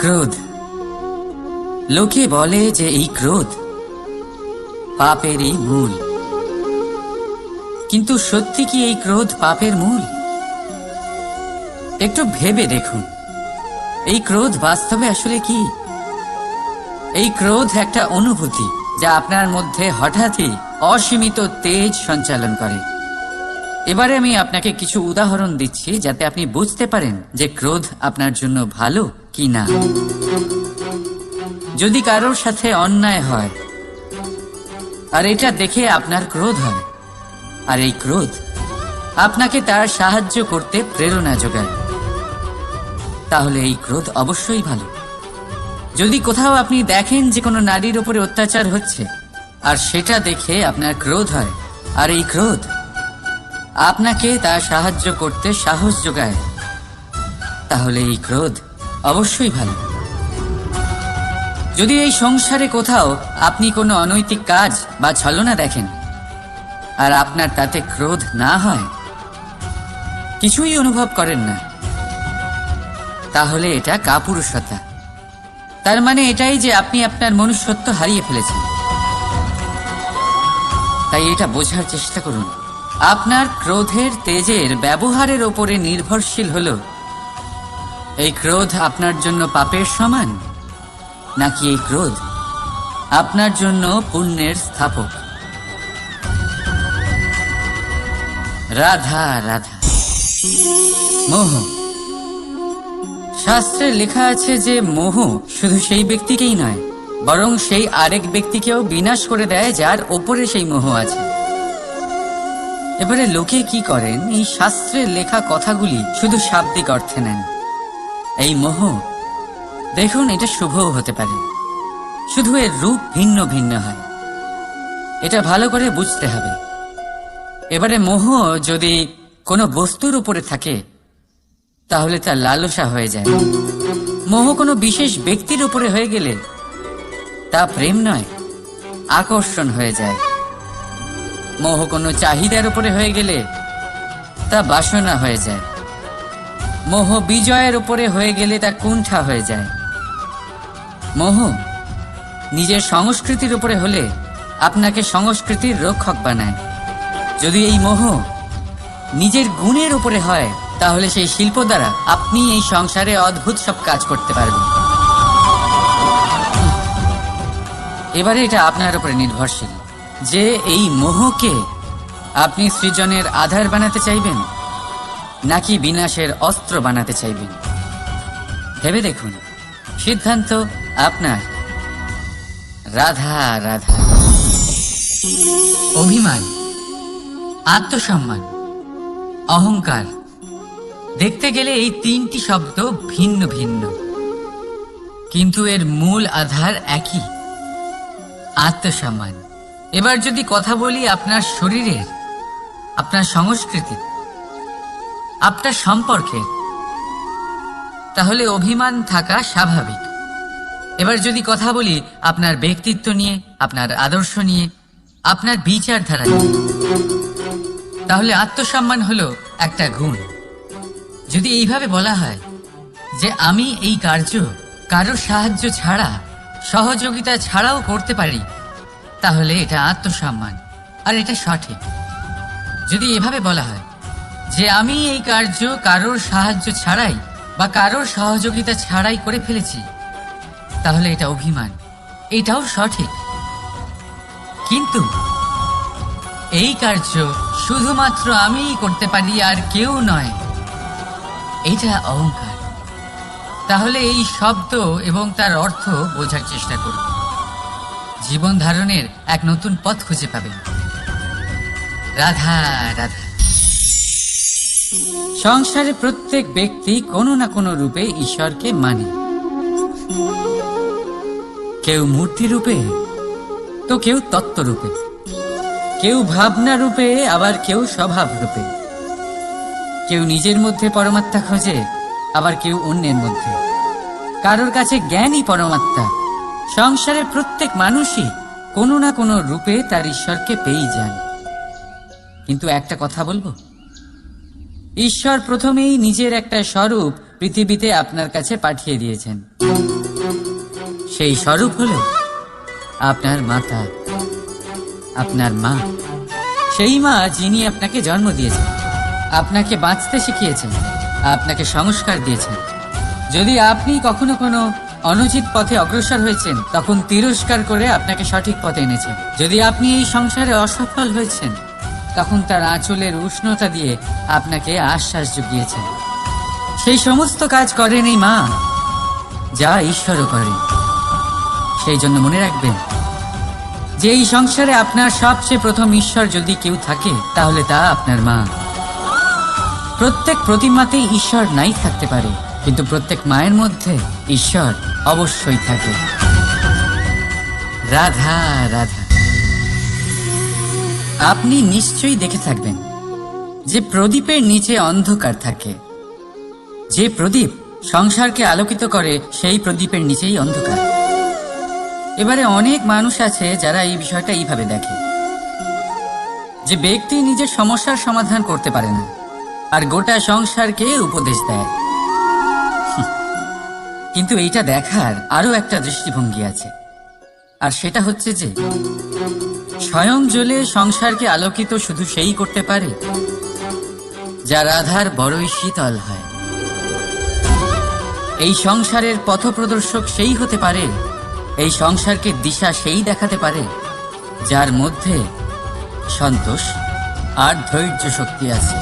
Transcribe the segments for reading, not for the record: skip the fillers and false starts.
ক্রোধ। লোকে বলে যে এই ক্রোধ পাপেরই মূল, কিন্তু সত্যি কি এই ক্রোধ পাপের মূল? একটু ভেবে দেখুন, এই ক্রোধ বাস্তবে আসলে কি? এই ক্রোধ একটা অনুভূতি যা আপনার মধ্যে হঠাৎই অসীমিত তেজ সঞ্চালন করে। এবারে আমি আপনাকে কিছু উদাহরণ দিচ্ছি যাতে আপনি বুঝতে পারেন যে ক্রোধ আপনার জন্য ভালো কি না। যদি কারোর সাথে অন্যায় হয় আর এটা দেখে আপনার ক্রোধ হয়, আর এই ক্রোধ আপনাকে তার সাহায্য করতে প্রেরণা যোগায়, তাহলে এই ক্রোধ অবশ্যই ভালো। যদি কোথাও আপনি দেখেন যে কোনো নারীর উপরে অত্যাচার হচ্ছে আর সেটা দেখে আপনার ক্রোধ হয়, আর এই ক্রোধ আপনাকে তার সাহায্য করতে সাহস যোগায়, তাহলে এই ক্রোধ অবশ্যই ভালো। যদি এই সংসারে কোথাও আপনি কোনো অনৈতিক কাজ বা ছলনা দেখেন আর আপনার তাতে ক্রোধ না হয়, কিছুই অনুভব করেন না, তাহলে এটা কাপুরুষতা। তার মানে এটাই যে আপনি আপনার মনুষ্যত্ব হারিয়ে ফেলেছেন। তাই এটা বোঝার চেষ্টা করুন, আপনার ক্রোধের তেজের ব্যবহারের ওপরে নির্ভরশীল হলো এই ক্রোধ আপনার জন্য পাপের সমান, নাকি এই ক্রোধ আপনার জন্য পুণ্যের স্থাপক। রাধা রাধা। মোহ। শাস্ত্রে লেখা আছে যে মোহ শুধু সেই ব্যক্তিকেই নয়, বরং সেই আরেক ব্যক্তিকেও বিনাশ করে দেয় যার ওপরে সেই মোহ আছে। এবারে লোকে কি করেন, এই শাস্ত্রের লেখা কথাগুলি শুধু শাব্দিক অর্থে নেন। এই মোহ দেখুন, এটা শুভও হতে পারে, শুধু এর রূপ ভিন্ন ভিন্ন হয়। এটা ভালো করে বুঝতে হবে। এবারে মোহ যদি কোনো বস্তুর উপরে থাকে তাহলে তা লালসা হয়ে যায়। মোহ কোনো বিশেষ ব্যক্তির উপরে হয়ে গেলে তা প্রেম নয়, আকর্ষণ হয়ে যায়। মোহ কোনো চাহিদার উপরে হয়ে গেলে তা বাসনা হয়ে যায়। মোহ বিজয়ের উপরে হয়ে গেলে তা কুণ্ঠা হয়ে যায়। মোহ নিজের সংস্কৃতির উপরে হলে আপনাকে সংস্কৃতির রক্ষক বানায়। যদি এই মোহ নিজের গুণের উপরে হয়, তাহলে সেই শিল্প দ্বারা আপনি এই সংসারে অদ্ভুত সব কাজ করতে পারবেন। এবারে এটা আপনার উপরে নির্ভরশীল যে এই মোহকে আপনি সৃজনের আধার বানাতে চাইবেন নাকি বিনাশের অস্ত্র বানাতে চাইবেন। ভেবে দেখুন, সিদ্ধান্ত আপনার। রাধা রাধা। অভিমান, আত্মসম্মান, অহংকার, দেখতে গেলে এই তিনটি শব্দ ভিন্ন ভিন্ন, কিন্তু এর মূল আধার একই, আত্মসম্মান। এবার যদি কথা বলি আপনার শরীরের, আপনার সংস্কৃতি, আপনার সম্পর্কের, তাহলে অভিমান থাকা স্বাভাবিক। এবার যদি কথা বলি আপনার ব্যক্তিত্ব নিয়ে, আপনার আদর্শ নিয়ে, আপনার বিচারধারা নিয়ে, তাহলে আত্মসম্মান হলো একটা গুণ। যদি এইভাবে বলা হয় যে আমি এই কার্য কারোর সাহায্য ছাড়া, সহযোগিতা ছাড়াও করতে পারি, তাহলে এটা আত্মসম্মান, আর এটা সঠিক। যদি এভাবে বলা হয় যে আমি এই কার্য কারোর সাহায্য ছাড়াই বা কারোর সহযোগিতা ছাড়াই করে ফেলেছি, তাহলে এটা অভিমান, এটাও সঠিক। কিন্তু এই কার্য শুধুমাত্র আমিই করতে পারি আর কেউ নয়, এটা অহংকার। তাহলে এই শব্দ এবং তার অর্থ বোঝার চেষ্টা করুন। জীবন ধারণের এক নতুন পথ খুঁজে পাবেন। রাধা রাধা। সংসারে প্রত্যেক ব্যক্তি কোনো না কোনো রূপে ঈশ্বরকে মানে। কেউ মূর্তি রূপে, তো কেউ তত্ত্ব রূপে, কেউ ভাবনা রূপে, আবার কেউ স্বভাব রূপে। কেউ নিজের মধ্যে পরমাত্মা খোঁজে, আবার কেউ অন্যের মধ্যে। কারোর কাছে জ্ঞানই পরমাত্মা। সংসারের প্রত্যেক মানুষই কোনো না কোনো রূপে তার ঈশ্বরকে পেয়েই যান। কিন্তু একটা কথা বলবো, ঈশ্বর প্রথমেই নিজের একটা স্বরূপ পৃথিবীতে আপনার কাছে পাঠিয়ে দিয়েছেন। সেই স্বরূপ হলো আপনার মাতা, আপনার মা। সেই মা যিনি আপনাকে জন্ম দিয়েছেন, আপনাকে বাঁচতে শিখিয়েছেন, আপনাকে সংস্কার দিয়েছেন। যদি আপনি কখনো কোনো অনুচিত পথে অগ্রসর হয়েছেন, তখন তিরস্কার করে আপনাকে সঠিক পথে এনেছেন। যদি আপনি এই সংসারে অসফল হয়েছেন, তখন তার আঁচলের উষ্ণতা দিয়ে আপনাকে আশ্বাস জুগিয়েছেন। সেই সমস্ত কাজ করেন এই মা, যা ঈশ্বরও করেন। সেই জন্য মনে রাখবেন যে এই সংসারে আপনার সবচেয়ে প্রথম ঈশ্বর যদি কেউ থাকে, তাহলে তা আপনার মা। প্রত্যেক প্রতিমাতেই ঈশ্বর নাই থাকতে পারে, কিন্তু প্রত্যেক মায়ের মধ্যে ঈশ্বর অবশ্যই থাকে। রাধা রাধা। আপনি নিশ্চয়ই দেখে থাকবেন যে প্রদীপের নিচে অন্ধকার থাকে। যে প্রদীপ সংসারকে আলোকিত করে, সেই প্রদীপের নিচেই অন্ধকার। এবারে অনেক মানুষ আছে যারা এই বিষয়টা এইভাবে দেখে যে ব্যক্তি নিজের সমস্যার সমাধান করতে পারে না, আর গোটা সংসারকে উপদেশ দেয়। কিন্তু এইটা দেখার আরো একটা দৃষ্টিভঙ্গি আছে, আর সেটা হচ্ছে যে স্বয়ং জ্বলে সংসারকে আলোকিত শুধু সেই করতে পারে যা রাধার বড়ই শীতল হয়। এই সংসারের পথপ্রদর্শক সেই হতে পারে, এই সংসারকে দিশা সেই দেখাতে পারে যার মধ্যে সন্তোষ আর ধৈর্য শক্তি আছে।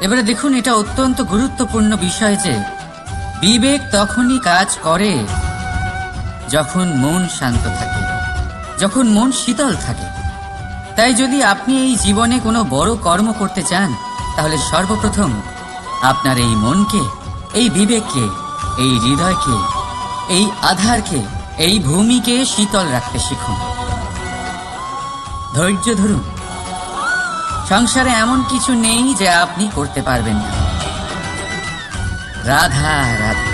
এবারে দেখুন, এটা অত্যন্ত গুরুত্বপূর্ণ বিষয় যে বিবেক তখনই কাজ করে যখন মন শান্ত থাকে, যখন মন শীতল থাকে। তাই যদি আপনি এই জীবনে কোনো বড় কর্ম করতে চান, তাহলে সর্বপ্রথম আপনার এই মনকে, এই বিবেককে, এই হৃদয়কে, এই আধারকে, এই ভূমিকে শীতল রাখতে শিখুন। ধৈর্য ধরুন। সংসারে এমন কিছু নেই যে আপনি করতে পারবেন না। রাধা রাধা।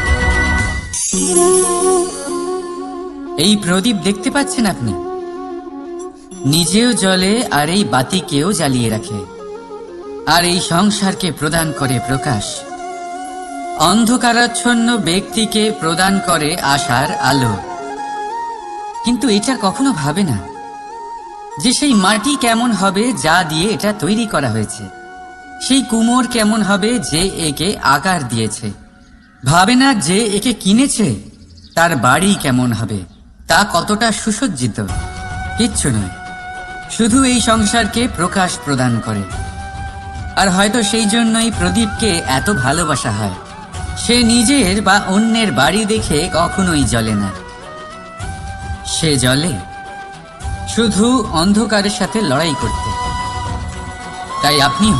এই প্রদীপ দেখতে পাচ্ছেন আপনি, নিজেও জ্বলে আর এই বাতিকেও জ্বালিয়ে রাখে, আর এই সংসারকে প্রদান করে প্রকাশ। অন্ধকারাচ্ছন্ন ব্যক্তিকে প্রদান করে আশার আলো। কিন্তু এটা কখনো ভাবে না যে সেই মাটি কেমন হবে যা দিয়ে এটা তৈরি করা হয়েছে, সেই কুমোর কেমন হবে যে একে আকার দিয়েছে। ভাবে না যে একে কিনেছে তার বাড়ি কেমন হবে, তা কতটা সুসজ্জিত। কিচ্ছু নয়, শুধু এই সংসারকে প্রকাশ প্রদান করে। আর হয়তো সেই জন্যই প্রদীপকে এত ভালোবাসা হয়। সে নিজের বা অন্যের বাড়ি দেখে কখনোই জ্বলে না। সে জ্বলে শুধু অন্ধকারের সাথে লড়াই করতে। তাই আপনিও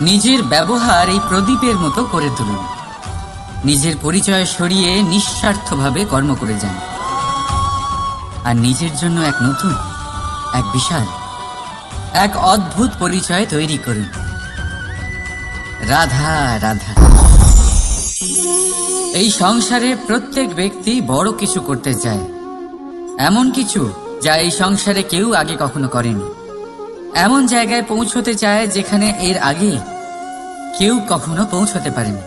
নিজের ব্যবহার এই প্রদীপের মতো করে তুলুন। নিজের পরিচয় সরিয়ে নিঃস্বার্থভাবে কর্ম করে যান, আর নিজের জন্য এক নতুন, এক বিশাল, এক অদ্ভুত পরিচয় তৈরি করুন। রাধা রাধা। এই সংসারে প্রত্যেক ব্যক্তি বড় কিছু করতে চায়, এমন কিছু যা এই সংসারে কেউ আগে কখনো করেনি। এমন জায়গায় পৌঁছতে চায় যেখানে এর আগে কেউ কখনো পৌঁছতে পারেনি।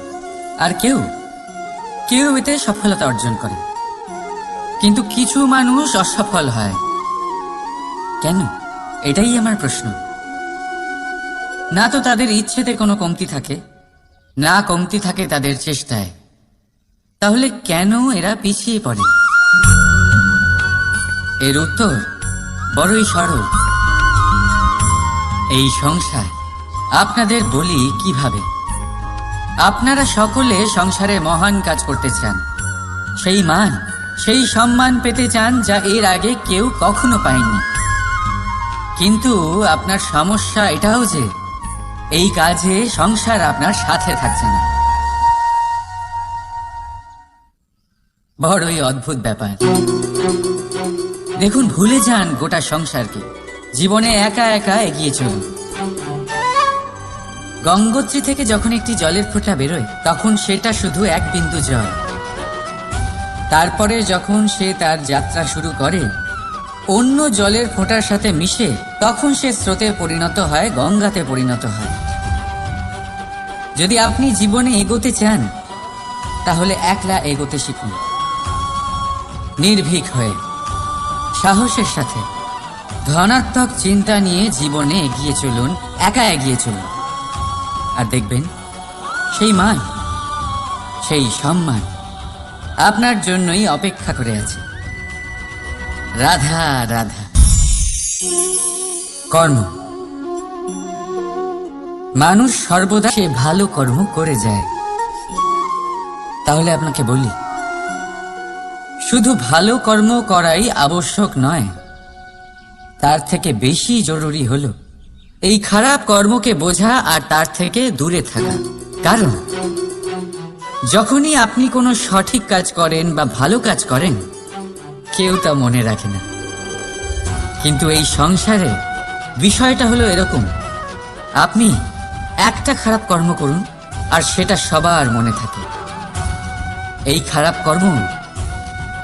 আর কেউ এতে সফলতা অর্জন করে। কিন্তু কিছু মানুষ অসফল হয় কেন? এটাই আমার প্রশ্ন। না তো তাদের ইচ্ছেতে কোনো কমতি থাকে, না কমতি থাকে তাদের চেষ্টায়। তাহলে কেন এরা পিছিয়ে পড়ে? এর উত্তর বড়ই সরল। এই সংসার আপনাদের বলি কিভাবে। আপনারা সকলে সংসারে মহান কাজ করতে চান, সেই মান, সেই সম্মান পেতে চান যা এর আগে কেউ কখনো পায়নি। কিন্তু আপনার সমস্যা এটাও যে এই কাজে সংসার আপনার সাথে থাকছে না। বড়ই অদ্ভুত ব্যাপার। দেখুন, ভুলে যান গোটা সংসারকে, জীবনে একা একা এগিয়ে চলুন। গঙ্গোত্রী থেকে যখন একটি জলের ফোঁটা বেরোয়, তখন সেটা শুধু এক বিন্দু জল। তারপরে যখন সে তার যাত্রা শুরু করে অন্য জলের ফোঁটার সাথে মিশে, তখন সে স্রোতে পরিণত হয়, গঙ্গাতে পরিণত হয়। যদি আপনি জীবনে এগোতে চান তাহলে একলা এগোতে শিখুন, নির্ভীক হয়ে, সাহসের সাথে। ধনাত্মক চিন্তা নিয়ে জীবনে এগিয়ে চলুন, একা এগিয়ে চলুন, আর দেখবেন সেই মান, সেই সম্মান আপনার জন্যই অপেক্ষা করে আছে। রাধা রাধা। কর্ম। মানুষ সর্বদা সে ভালো কর্ম করে যায়। তাহলে আপনাকে বলি, শুধু ভালো কর্ম করাই আবশ্যক নয়, তার থেকে বেশি জরুরি হলো এই খারাপ কর্মকে বোঝা আর তার থেকে দূরে থাকা। কারণ যখনই আপনি কোনো সঠিক কাজ করেন বা ভালো কাজ করেন, কেউ তা মনে রাখে না। কিন্তু এই সংসারে বিষয়টা হলো এরকম, আপনি একটা খারাপ কর্ম করুন আর সেটা সবার মনে থাকে। এই খারাপ কর্ম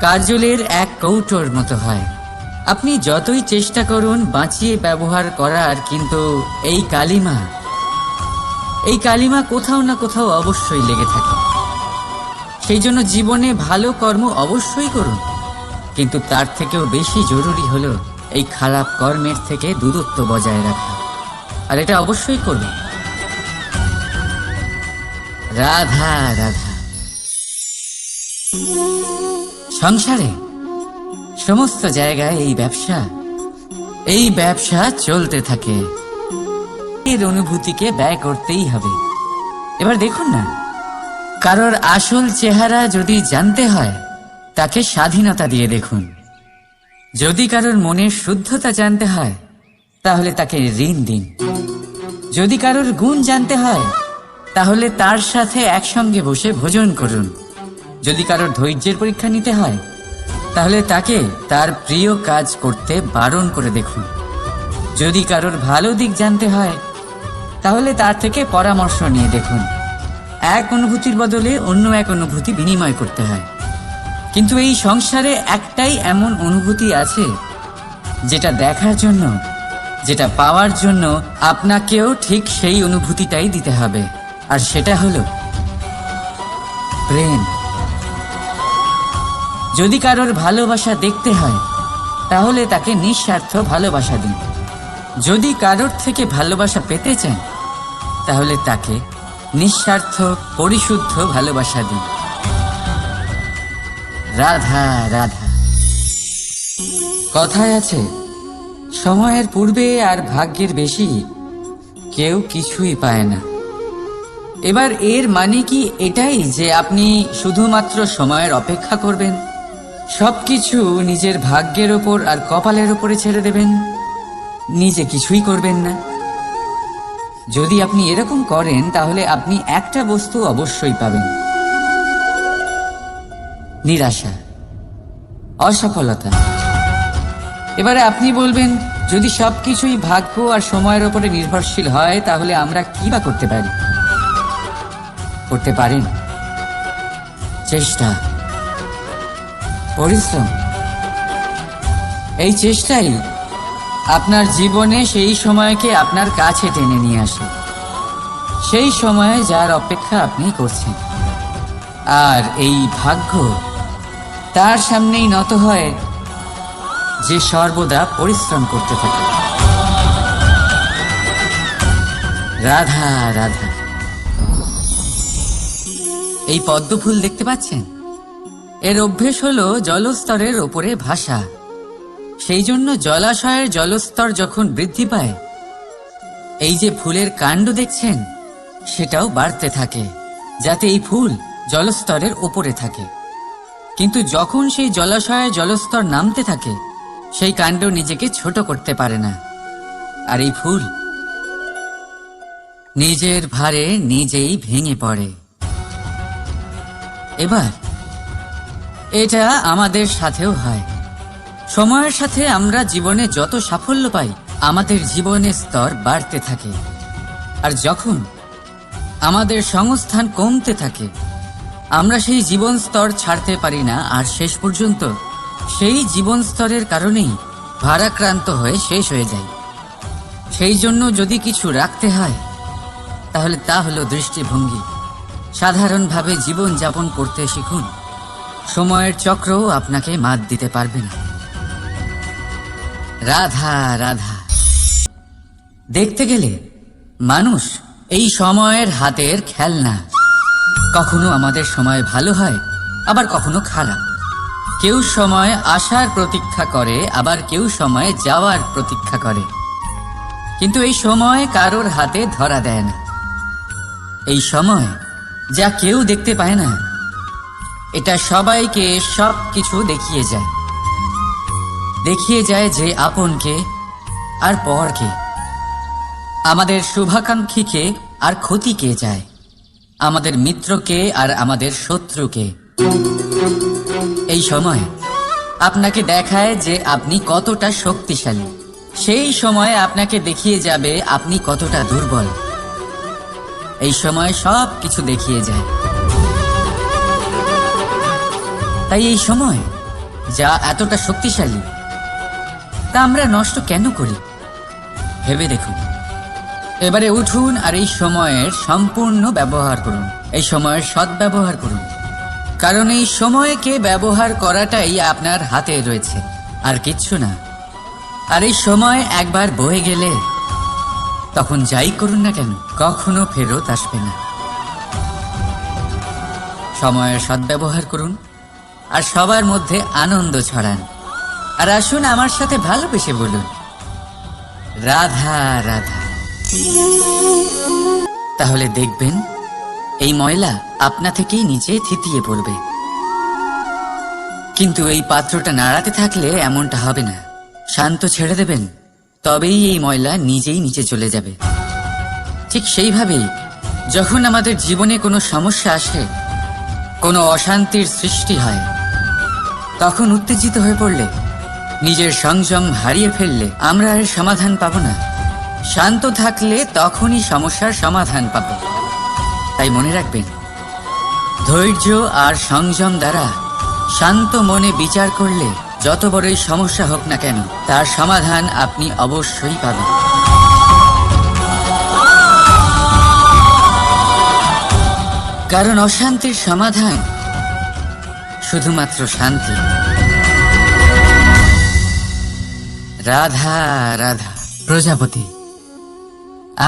কাজলের এক কৌটোর মতো হয়। আপনি যতই চেষ্টা করুন বাঁচিয়ে ব্যবহার করার, কিন্তু এই কালিমা কোথাও না কোথাও অবশ্যই লেগে থাকে। সেই জন্য জীবনে ভালো কর্ম অবশ্যই করুন, কিন্তু তার থেকেও বেশি জরুরি হলো এই খারাপ কর্মের থেকে দূরত্ব বজায় রাখা, আর এটা অবশ্যই করুন। রাধা রাধা। সংসারে সমস্ত জায়গায় এই ব্যবসা চলতে থাকে। এর অনুভূতিকে ব্যয় করতেই হবে। এবার দেখুন না, কারোর আসল চেহারা যদি জানতে হয় তাকে স্বাধীনতা দিয়ে দেখুন। যদি কারোর মনের শুদ্ধতা জানতে হয় তাহলে তাকে ঋণ দিন। যদি কারোর গুণ জানতে হয় তাহলে তার সাথে একসঙ্গে বসে ভোজন করুন। যদি কারোর ধৈর্যের পরীক্ষা নিতে হয় তাহলে তাকে তার প্রিয় কাজ করতে বারণ করে দেখুন। যদি কারোর ভালো দিক জানতে হয় তাহলে তার থেকে পরামর্শ নিয়ে দেখুন। এক অনুভূতির বদলে অন্য এক অনুভূতি বিনিময় করতে হয়। কিন্তু এই সংসারে একটাই এমন অনুভূতি আছে যেটা দেখার জন্য, যেটা পাওয়ার জন্য আপনাকেও ঠিক সেই অনুভূতিটাই দিতে হবে, আর সেটা হলো প্রেম। যদি কারোর ভালোবাসা দেখতে হয় তাহলে তাকে নিঃস্বার্থ ভালোবাসা দিন। যদি কারোর থেকে ভালোবাসা পেতে চান তাহলে তাকে নিঃস্বার্থ পরিশুদ্ধ ভালোবাসা দিন। রাধা রাধা। কথায় আছে, সময়ের পূর্বে আর ভাগ্যের বেশি কেউ কিছুই পায় না। এবার এর মানে কি এটাই যে আপনি শুধুমাত্র সময়ের অপেক্ষা করবেন, সবকিছু নিজের ভাগ্যের ওপর আর কপালের ওপরে ছেড়ে দেবেন, নিজে কিছুই করবেন না? যদি আপনি এরকম করেন তাহলে আপনি একটা বস্তু অবশ্যই পাবেন, নিরাশা, অসফলতা। এবারে আপনি বলবেন, যদি সবকিছুই ভাগ্য আর সময়ের উপরে নির্ভরশীল হয় তাহলে আমরা কি বা করতে পারি? করতে পারেন চেষ্টা, পরিশ্রম। এই চেষ্টাই আপনার জীবনে সেই সময়কে আপনার কাছে টেনে নিয়ে আসে, সেই সময়ে যার অপেক্ষা আপনি করছেন। আর এই ভাগ্য তার সামনেই নত হয় যে সর্বদা পরিশ্রম করতে থাকে। রাধা রাধা। এই পদ্ম ফুল দেখতে পাচ্ছেন? এর অভ্যেস হলো জলস্তরের ওপরে ভাসা। সেই জন্য জলাশয়ের জলস্তর যখন বৃদ্ধি পায়, এই যে ফুলের কাণ্ড দেখছেন সেটাও বাড়তে থাকে, যাতে এই ফুল জলস্তরের ওপরে থাকে। কিন্তু যখন সেই জলাশয়ের জলস্তর নামতে থাকে, সেই কাণ্ড নিজেকে ছোট করতে পারে না, আর এই ফুল নিজের ভারে নিজেই ভেঙে পড়ে। এবার এটা আমাদের সাথেও হয়। সময়ের সাথে আমরা জীবনে যত সাফল্য পাই, আমাদের জীবনের স্তর বাড়তে থাকে। আর যখন আমাদের সংস্থান কমতে থাকে, আমরা সেই জীবন স্তর ছাড়তে পারি না, আর শেষ পর্যন্ত সেই জীবন স্তরের কারণেই ভারাক্রান্ত হয়ে শেষ হয়ে যায়। সেই জন্য যদি কিছু রাখতে হয় তাহলে তা হলো দৃষ্টিভঙ্গি। সাধারণভাবে জীবন যাপন করতে শিখুন, সময়ের চক্রও আপনাকে মাত দিতে পারবে না। রাধা রাধা। দেখতে গেলে মানুষ এই সময়ের হাতের খেলনা। কখনো আমাদের সময় ভালো হয়, আবার কখনো খারাপ। কেউ সময় আসার প্রতীক্ষা করে, আবার কেউ সময় যাওয়ার প্রতীক্ষা করে। কিন্তু এই সময় কারোর হাতে ধরা দেয় না। এই সময় যা কেউ দেখতে পায় না, এটা সবাইকে সব কিছু দেখিয়ে যায়। দেখিয়ে যায় যে আপনকে আর পরকে, আমাদের শুভাকাঙ্ক্ষীকে আর ক্ষতিকে যায়, আমাদের মিত্রকে আর আমাদের শত্রুকে। এই সময় আপনাকে দেখায় যে আপনি কতটা শক্তিশালী, সেই সময় আপনাকে দেখিয়ে যাবে আপনি কতটা দুর্বল। এই সময় সব কিছু দেখিয়ে যায়। তাই এই সময় যা এতটা শক্তিশালী, তা আমরা নষ্ট কেন করি ভেবে দেখুন। এবারে উঠুন আর এই সময়ের সম্পূর্ণ ব্যবহার করুন, এই সময়ের সদ্ব্যবহার করুন। কারণ এই সময়কে ব্যবহার করাটাই আপনার হাতে রয়েছে, আর কিচ্ছু না। আর এই সময় একবার বয়ে গেলে তখন যাই করুন না কেন, কখনো ফেরত আসবে না। সময়ের সদ্ব্যবহার করুন আর সবার মধ্যে আনন্দ ছড়ান। আর আসুন আমার সাথে ভালোবেসে বলুন, রাধা রাধা। তাহলে দেখবেন এই ময়লা আপনা থেকেই নিচে থিতিয়ে পড়বে। কিন্তু এই পাত্রটা নাড়াতে থাকলে এমনটা হবে না। শান্ত ছেড়ে দেবেন, তবেই এই ময়লা নিজেই নিচে চলে যাবে। ঠিক সেইভাবেই যখন আমাদের জীবনে কোনো সমস্যা আসে, কোনো অশান্তির সৃষ্টি হয়, তখন উত্তেজিত হয়ে পড়লে, নিজের সংযম হারিয়ে ফেললে আমরা এর সমাধান পাব না। শান্ত থাকলে তখনই সমস্যার সমাধান পাব। তাই মনে রাখবেন, ধৈর্য আর সংযম দ্বারা শান্ত মনে বিচার করলে যত বড়ই সমস্যা হোক না কেন, তার সমাধান আপনি অবশ্যই পাবেন। কারণ অশান্তির সমাধান শুধুমাত্র শান্তি। রাধা রাধা। প্রজাপতি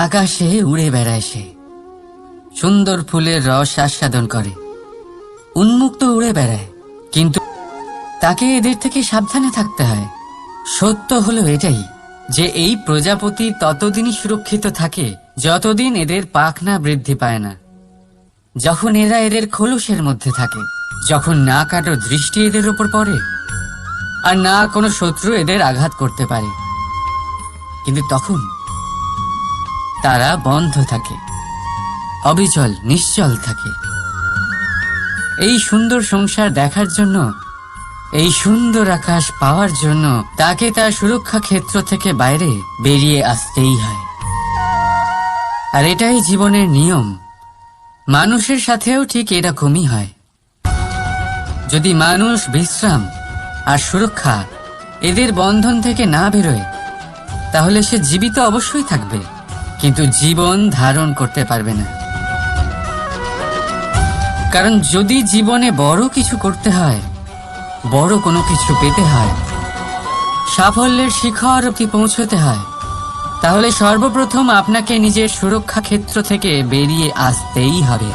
আকাশে উড়ে বেড়ায়, সে সুন্দর ফুলের রস আস্বাদন করে, উন্মুক্ত উড়ে বেড়ায়, কিন্তু তাকে এদের থেকে সাবধানে থাকতে হয়। সত্য হলো এটাই যে এই প্রজাপতি ততদিনই সুরক্ষিত থাকে যতদিন এদের পাখনা বৃদ্ধি পায় না। যখন এরা এদের খোলসের মধ্যে থাকে, যখন না কারো দৃষ্টি এদের উপর পড়ে আর না কোনো শত্রু এদের আঘাত করতে পারে, কিন্তু তখন তারা বন্ধ থাকে, অবিচল নিশ্চল থাকে। এই সুন্দর সংসার দেখার জন্য, এই সুন্দর আকাশ পাওয়ার জন্য তাকে তার সুরক্ষা ক্ষেত্র থেকে বাইরে বেরিয়ে আসতেই হয়। আর এটাই জীবনের নিয়ম। মানুষের সাথেও ঠিক এরকমই হয়। যদি মানুষ বিশ্রাম আর সুরক্ষা এদের বন্ধন থেকে না বেরোয়, তাহলে সে জীবিত অবশ্যই থাকবে, কিন্তু জীবন ধারণ করতে পারবে না। কারণ যদি জীবনে বড় কিছু করতে হয়, বড় কোনো কিছু পেতে হয়, সাফল্যের শিখর অবধি পৌঁছতে হয়, তাহলে সর্বপ্রথম আপনাকে নিজের সুরক্ষা ক্ষেত্র থেকে বেরিয়ে আসতেই হবে।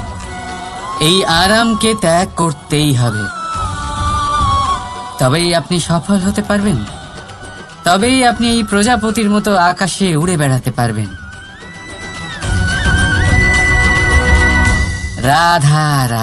এই আরামকে ত্যাগ করতেই হবে। তবেই আপনি সফল হতে পারবেন, তবেই আপনি এই প্রজাপতির মতো আকাশে উড়ে বেড়াতে পারবেন। রাধা রাধা।